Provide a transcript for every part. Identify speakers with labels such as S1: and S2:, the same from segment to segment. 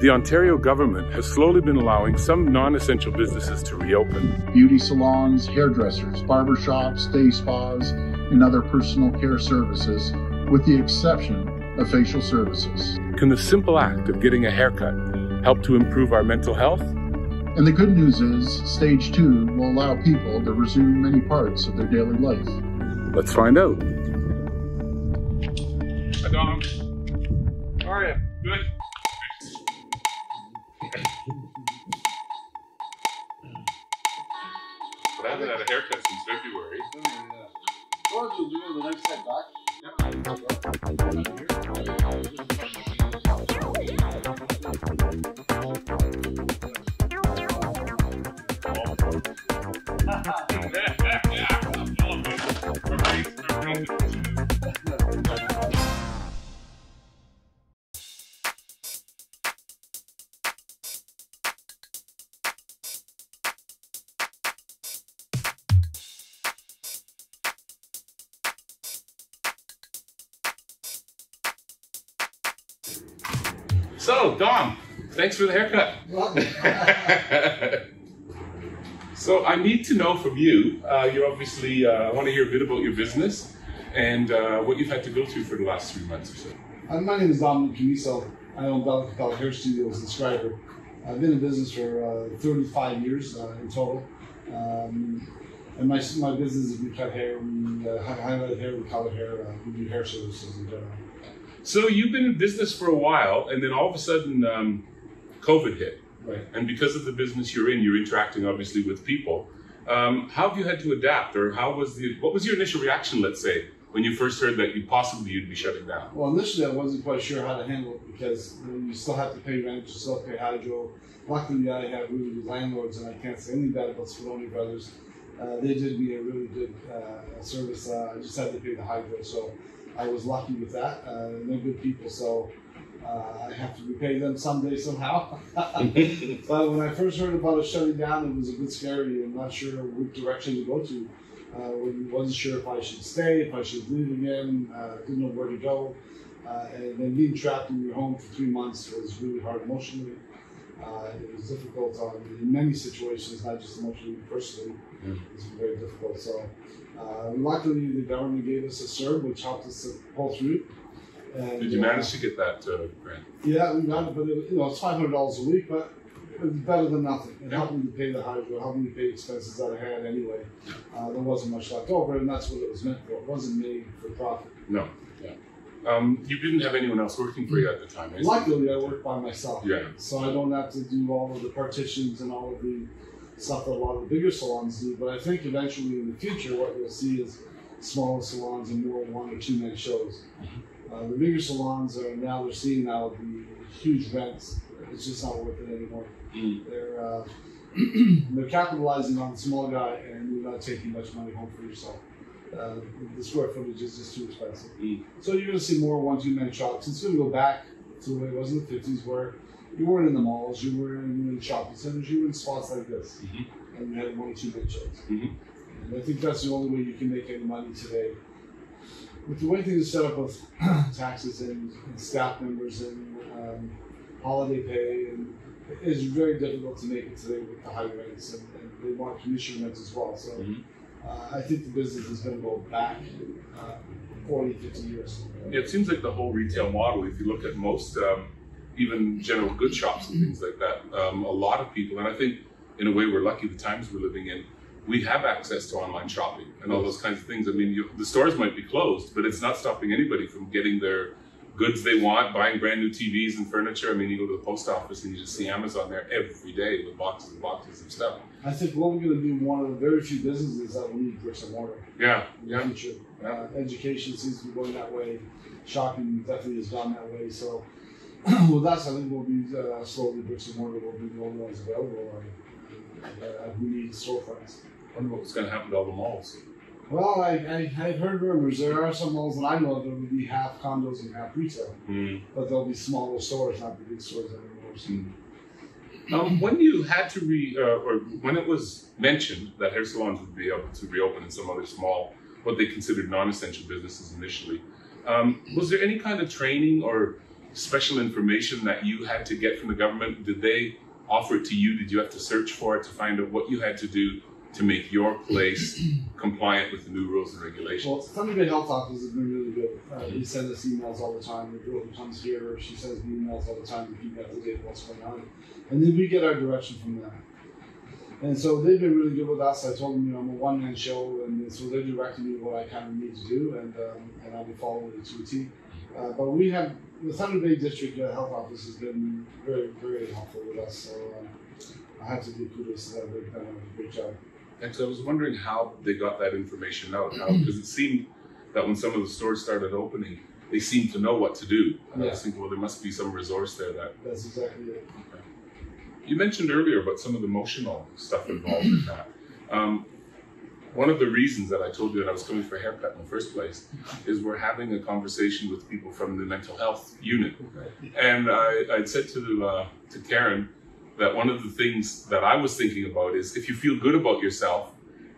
S1: The Ontario government has slowly been allowing some non-essential businesses to reopen.
S2: Beauty salons, hairdressers, barbershops, day spas, and other personal care services, with the exception of facial services.
S1: Can the simple act of getting a haircut help to improve our mental health?
S2: And the good news is, Stage 2 will allow people to resume many parts of their daily life.
S1: Let's find out. Hi, Dom. How are you? Good? But I haven't had a haircut since February.
S3: Or you'll do the next step back.
S1: So, Dom, thanks for the haircut. So I need to know from you, you're obviously, I want to hear a bit about your business and what you've had to go through for the last 3 months or so.
S3: My name is Commisso. I own Capella Hair Studios in Scriber. I've been in business for 35 years in total. And my business is we cut hair, we highlight hair, we color hair, we do hair services in general.
S1: So you've been in business for a while, and then all of a sudden COVID hit.
S3: Right.
S1: And because of the business you're in, you're interacting obviously with people. How have you had to adapt, or what was your initial reaction, let's say, when you first heard that you'd be shutting down?
S3: Well, initially I wasn't quite sure how to handle it because you still have to pay rent, you still have to pay hydro. Luckily I have really good landlords, and I can't say anything bad about Spinoni Brothers. They did me a really good service. I just had to pay the hydro, so I was lucky with that. They're good people, so I have to repay them someday somehow. But when I first heard about it shutting down, it was a bit scary and not sure which direction to go to. Wasn't sure if I should stay, if I should leave again, didn't know where to go. And then being trapped in your home for 3 months was really hard emotionally. It was difficult in many situations, not just emotionally, personally. It was very difficult. So luckily the government gave us a CERB, which helped us to pull through. And,
S1: did you manage to get that grant?
S3: Yeah, we got it, but it's $500 a week, but it was better than nothing. It helped me to pay the hydro, helped me to pay expenses that I had anyway. There wasn't much left over, and that's what it was meant for. It wasn't made for profit.
S1: No. Yeah. You didn't have anyone else working for you at the time, eh?
S3: Luckily, I worked by myself.
S1: Yeah.
S3: So I don't have to do all of the partitions and all of the stuff that a lot of the bigger salons do. But I think eventually in the future, what you'll see is smaller salons and more 1 or 2 man shows. The bigger salons they're seeing now the huge rents. It's just not worth it anymore. They're capitalizing on the small guy, and you're not taking much money home for yourself. The square footage is just too expensive. So you're going to see more 1 2 man shops. It's going to go back to the way it was in the 50s, where you weren't in the malls, you were in shopping centers, you were in spots like this, and you had 1 or 2 man shows. And I think that's the only way you can make any money today. With the way things are set up with taxes and staff members and holiday pay, and it's very difficult to make it today with the high rents, and they want commission rents as well. So I think the business is going to go back 40, 50 years.
S1: Yeah, it seems like the whole retail model, if you look at most, even general goods shops and things like that, a lot of people, and I think in a way we're lucky the times we're living in, we have access to online shopping and all those kinds of things. I mean, the stores might be closed, but it's not stopping anybody from getting their goods they want, buying brand new TVs and furniture. I mean, you go to the post office and you just see Amazon there every day with boxes and boxes of stuff.
S3: I think what we're going to be one of the very few businesses that will need bricks and mortar.
S1: Yeah,
S3: in the future. Education seems to be going that way. Shopping definitely has gone that way. So with us, I think we'll be slowly bricks and mortar will be the only ones available. We need storefronts.
S1: I wonder what's going to happen to all the malls.
S3: Well, I've heard rumors. There are some malls that I know that will be half condos and half retail, but they'll be smaller stores, not the big stores anymore.
S1: When you had to or when it was mentioned that hair salons would be able to reopen in some other small, what they considered non-essential businesses initially, was there any kind of training or special information that you had to get from the government? Did they offer it to you? Did you have to search for it to find out what you had to do to make your place compliant with the new rules and regulations?
S3: Well, Thunder Bay Health Office has been really good. They send us emails all the time. The girl who comes here, she sends me emails all the time to keep me up to date with what's going on. And then we get our direction from them. And so they've been really good with us. I told them, you know, I'm a one-man show, and so they're directing me what I kind of need to do, and I'll be following it to a T. But we have, the Thunder Bay District Health Office has been very, very helpful with us. So I have to give kudos to them. They've done a great job.
S1: And so I was wondering how they got that information out, because it seemed that when some of the stores started opening, they seemed to know what to do. And I was thinking, well, there must be some resource there that...
S3: That's exactly it.
S1: Okay. You mentioned earlier about some of the emotional stuff involved in that. One of the reasons that I told you that I was coming for a haircut in the first place is we're having a conversation with people from the mental health unit. And I'd said to Karen that one of the things that I was thinking about is if you feel good about yourself,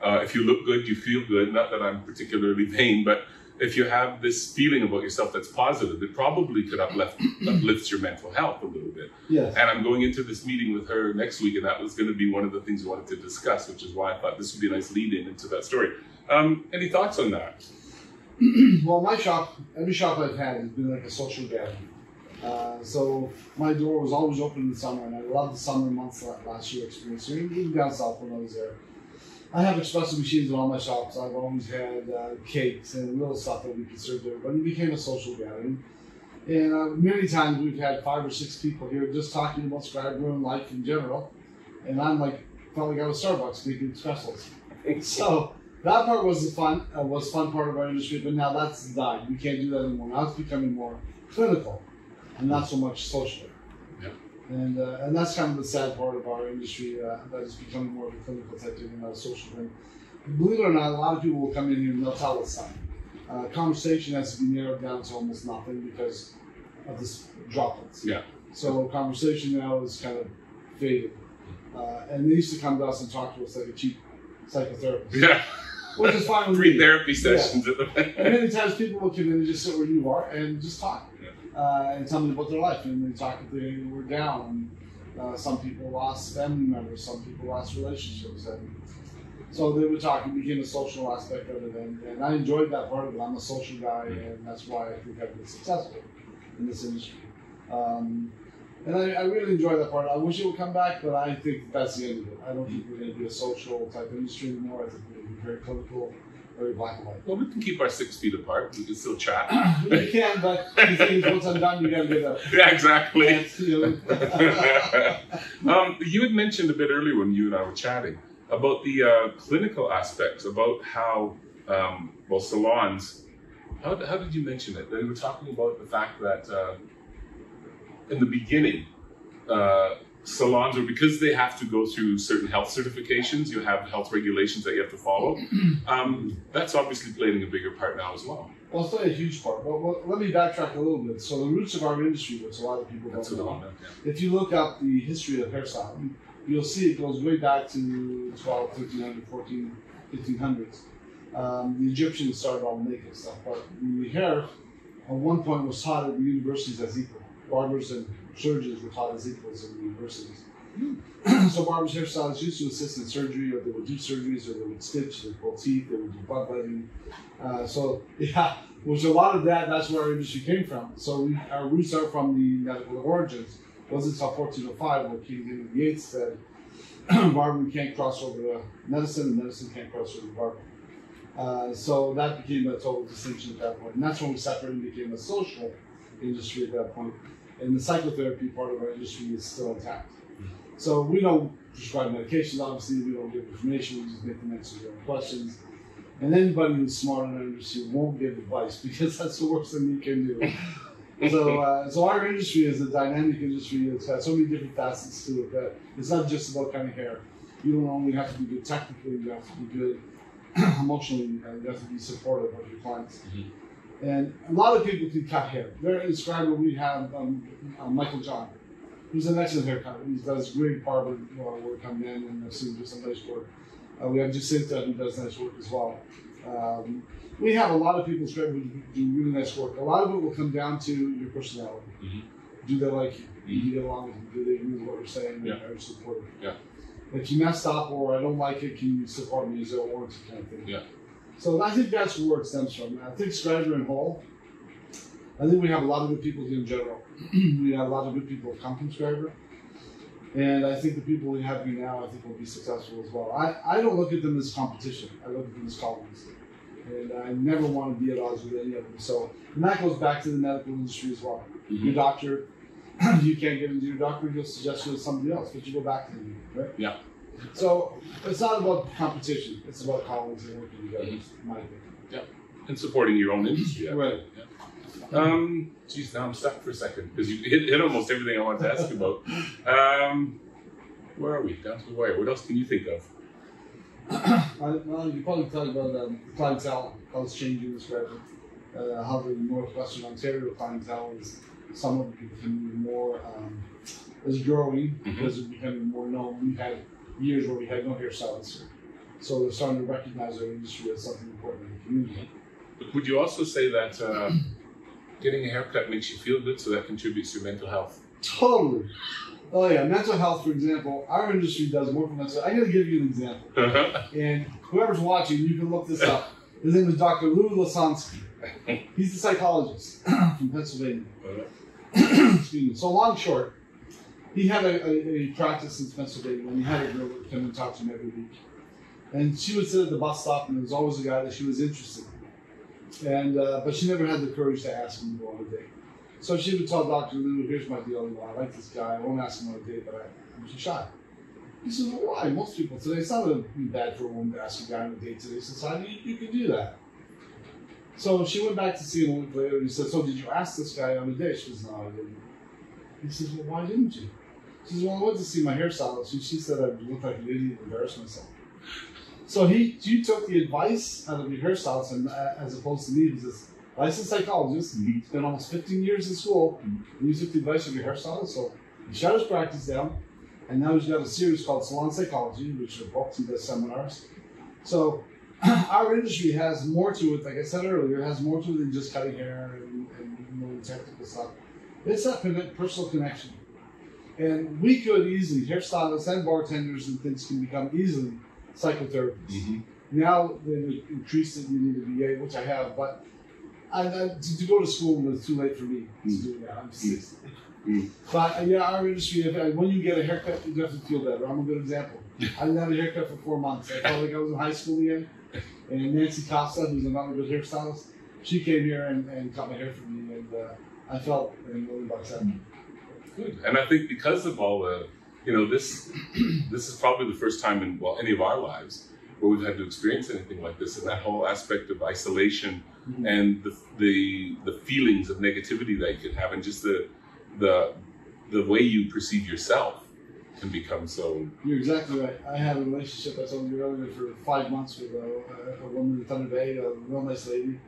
S1: if you look good, you feel good. Not that I'm particularly vain, but if you have this feeling about yourself that's positive, it probably could uplifts your mental health a little bit.
S3: Yes.
S1: And I'm going into this meeting with her next week, and that was going to be one of the things we wanted to discuss, which is why I thought this would be a nice lead-in into that story. Any thoughts on that?
S3: Well, my shop, every shop I've had has been like a social gathering. So my door was always open in the summer, and I loved the summer months last year experience. Even down south when I was there. I have espresso machines in all my shops. I've always had cakes and little stuff that we could serve to everybody. It became a social gathering. And many times we've had 5 or 6 people here just talking about Scarborough and life in general. And I'm like, felt like I was Starbucks making espressos. So that part was the fun part of our industry, but now that's died. We can't do that anymore. Now it's becoming more clinical and not so much social.
S1: Yeah.
S3: And that's kind of the sad part of our industry, that it's becoming more of a clinical type thing and not a social thing. Believe it or not, a lot of people will come in here and they'll tell us something. Conversation has to be narrowed down to almost nothing because of this droplets.
S1: Yeah.
S3: So conversation now is kind of faded. And they used to come to us and talk to us like a cheap psychotherapist.
S1: Yeah.
S3: Which is fine with
S1: Free
S3: me.
S1: therapy sessions.
S3: Yeah. And many times people will come in and just sit where you are and just talk. And tell me about their life, and they talk if they were down. Some people lost family members, some people lost relationships, and so they would talk. It became a social aspect of it, and I enjoyed that part of it. I'm a social guy, and that's why I think I've been successful in this industry. And I really enjoy that part. I wish it would come back, but I think that's the end of it. I don't think we're going to be a social type industry anymore. I think we're going to be very clinical. Very black and white.
S1: Well, we can keep our 6 feet apart. We can still chat.
S3: We can, but the thing is, once I'm done, you got to get up.
S1: Yeah, exactly.
S3: And,
S1: you had mentioned a bit earlier when you and I were chatting about the clinical aspects, about how, salons, how did you mention it? They were talking about the fact that in the beginning, salons, or because they have to go through certain health certifications, you have health regulations that you have to follow. That's obviously playing a bigger part now as well.
S3: Well, it's playing a huge part. But let me backtrack a little bit. So the roots of our industry, which a lot of people don't know, if you look up the history of hairstyling, you'll see it goes way back to 12, 1300, 14, 1500s. The Egyptians started all the makeup stuff, but the hair at one point was taught at the universities as equal. Barbers and surgeons were taught as equals in the universities. So barbers, hairstylists used to assist in surgery, or they would do surgeries, or they would stitch, they would pull teeth, they would do bloodletting. Which a lot of that's where our industry came from. So our roots are from the medical origins. It wasn't until 1405 when King Henry VIII said, barber can't cross over to medicine, and medicine can't cross over to barber. So that became a total distinction at that point. And that's when we separated and became a social industry at that point. And the psychotherapy part of our industry is still intact. So we don't prescribe medications, obviously, we don't give information, we just make them answer their own questions. And anybody who's smart in our industry won't give advice because that's the worst thing you can do. So our industry is a dynamic industry. It's got so many different facets to it that it's not just about cutting hair. You don't only have to be good technically, you have to be good emotionally, you have to be supportive of your clients. And a lot of people can cut hair. There in Scarborough we have Michael John, who's an excellent haircut. He does great barber work on men, and I've seen him do some nice work. We have Jacinta, who does nice work as well. We have a lot of people in Scribe who do really nice work. A lot of it will come down to your personality. Mm-hmm. Do they like you? Do you get along with them? Do they agree with what you're saying?
S1: Yeah.
S3: Are you supportive?
S1: Yeah.
S3: If you messed up or I don't like it, can you support me? Is there a warranty kind of thing?
S1: Yeah.
S3: So I think that's where it stems from. I think Scribe and whole, I think we have a lot of good people here in general. We have a lot of good people who come from Scribe. And I think the people we have here now, I think will be successful as well. I don't look at them as competition. I look at them as colleagues. And I never want to be at odds with any of them. So, and that goes back to the medical industry as well. Mm-hmm. Your doctor, you can't get into your doctor, he'll suggest you to somebody else, but you go back to him, right?
S1: Yeah.
S3: So it's not about competition. It's about colleagues and working together, in my opinion.
S1: Yeah. And supporting your own industry.
S3: Right.
S1: Yeah. Geez, now I'm stuck for a second because you hit almost everything I wanted to ask about. Where are we? Down to the wire. What else can you think of?
S3: Well, you probably talk about clientele, how it's changing this record, how the Northwestern Ontario clientele is somewhat becoming more, is growing because it's becoming more known. We've had years where we had no hairstylists here. So they're starting to recognize our industry as something important in the community.
S1: But would you also say that getting a haircut makes you feel good, so that contributes to your mental health?
S3: Totally. Oh yeah, mental health, for example, our industry does more for mental health. I'm going to give you an example. And whoever's watching, you can look this up. His name is Dr. Lou Lasansky. He's a psychologist from Pennsylvania. Excuse me. So long short, he had a practice in Pennsylvania, and he had a girl that would come and talk to him every week. And she would sit at the bus stop, and there was always a guy that she was interested in. And but she never had the courage to ask him to go on a date. So she would tell Dr. Lou, here's my deal, I like this guy, I won't ask him on a date, but I'm too shy. He says, well, why? Most people today, it's not bad for a woman to ask a guy on a date today. Society, you can do that. So she went back to see him a week later, and he said, so did you ask this guy on a date? She says, no, I didn't. He says, well, why didn't you? She says, well, I went to see my hairstylist, and she said I looked like an idiot and embarrassed myself. So you took the advice out of your hairstylist, and, as opposed to me, who's this licensed psychologist, spent almost 15 years in school, and you took the advice of your hairstylist. So he shut his practice down, and now he's got a series called Salon Psychology, which are books, he does seminars. So our industry has more to it, like I said earlier, it has more to it than just cutting hair and technical stuff. It's that personal connection. And we could easily, hairstylists and bartenders and things can become easily psychotherapists. Now they've increased it, you need a BA, which I have, but to go to school, it's too late for me to do that. I'm 60. But yeah, our industry, when you get a haircut, you definitely feel better. I'm a good example. I didn't have a haircut for 4 months. I felt like I was in high school again. And Nancy Costa, who's another good hairstylist, she came here and cut my hair for me, and I felt $1 million happy.
S1: Good. And I think because of all the, this is probably the first time in any of our lives where we've had to experience anything like this, and that whole aspect of isolation and the feelings of negativity that you can have, and just the way you perceive yourself can become so.
S3: You're exactly right. I had a relationship, I told you earlier, for 5 months with a woman in Thunder Bay, a real nice lady.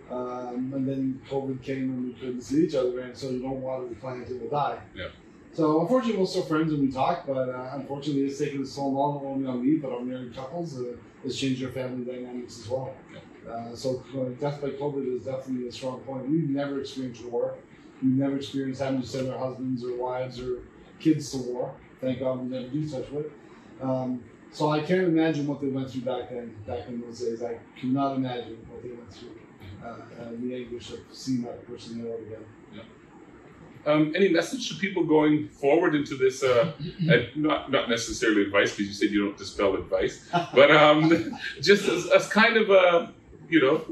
S3: And then COVID came and we couldn't see each other, and so you don't want to plan until we'll die. Yeah. So unfortunately, we're still friends and we talk, but unfortunately, it's taken its toll not only on me, but on married couples. It's changed our family dynamics as well. Yeah. So death by COVID is definitely a strong point. We've never experienced war. We've never experienced having to send our husbands or wives or kids to war. Thank God we never do touch wood. So I can't imagine what they went through back in those days. I cannot imagine what they went through. The anguish of seeing that person there again.
S1: Yeah. Any message to people going forward into this? Not necessarily advice, because you said you don't dispel advice, but just as kind of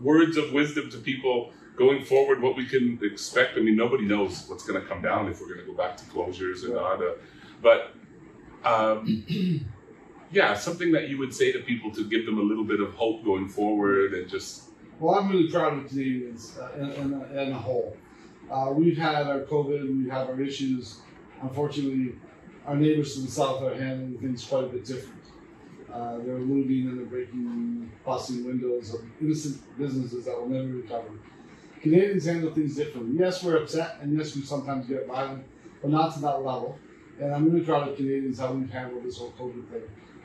S1: words of wisdom to people going forward, what we can expect. I mean, nobody knows what's going to come down, if we're going to go back to closures or not. But something that you would say to people to give them a little bit of hope going forward, and just.
S3: Well, I'm really proud of Canadians in a whole. We've had our COVID, we've had our issues. Unfortunately, our neighbors to the south are handling things quite a bit different. They're looting and they're breaking, busting windows of innocent businesses that will never recover. Canadians handle things differently. Yes, we're upset, and yes, we sometimes get violent, but not to that level. And I'm really proud of Canadians how we've handled this whole COVID thing.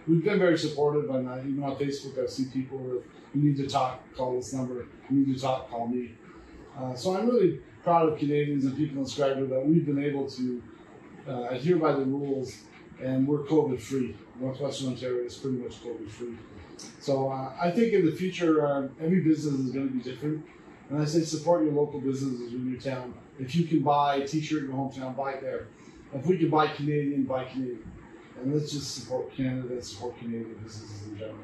S3: we've been very supportive. And even on Facebook, I see people that you need to talk, call this number. You need to talk, call me. So I'm really proud of Canadians and people in Scarborough that we've been able to adhere by the rules, and we're COVID-free. Northwestern Ontario is pretty much COVID-free. So I think in the future, every business is going to be different. And I say support your local businesses in your town. If you can buy a t-shirt in your hometown, buy it there. If we can buy Canadian, buy Canadian. And let's just support Canada and support Canadian businesses in general.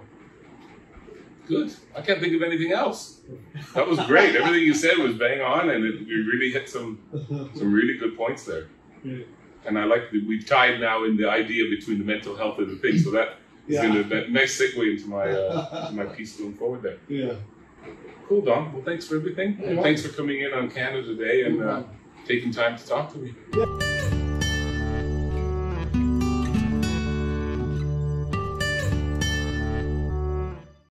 S1: Good. I can't think of anything else. That was great. Everything you said was bang on, and you really hit some really good points there.
S3: Yeah.
S1: And I like that we've tied now in the idea between the mental health and the thing. So that is going to be a nice segue into my piece going forward there.
S3: Yeah.
S1: Cool, Don. Well, thanks for everything. And thanks for coming in on Canada Day and taking time to talk to me.
S3: Yeah.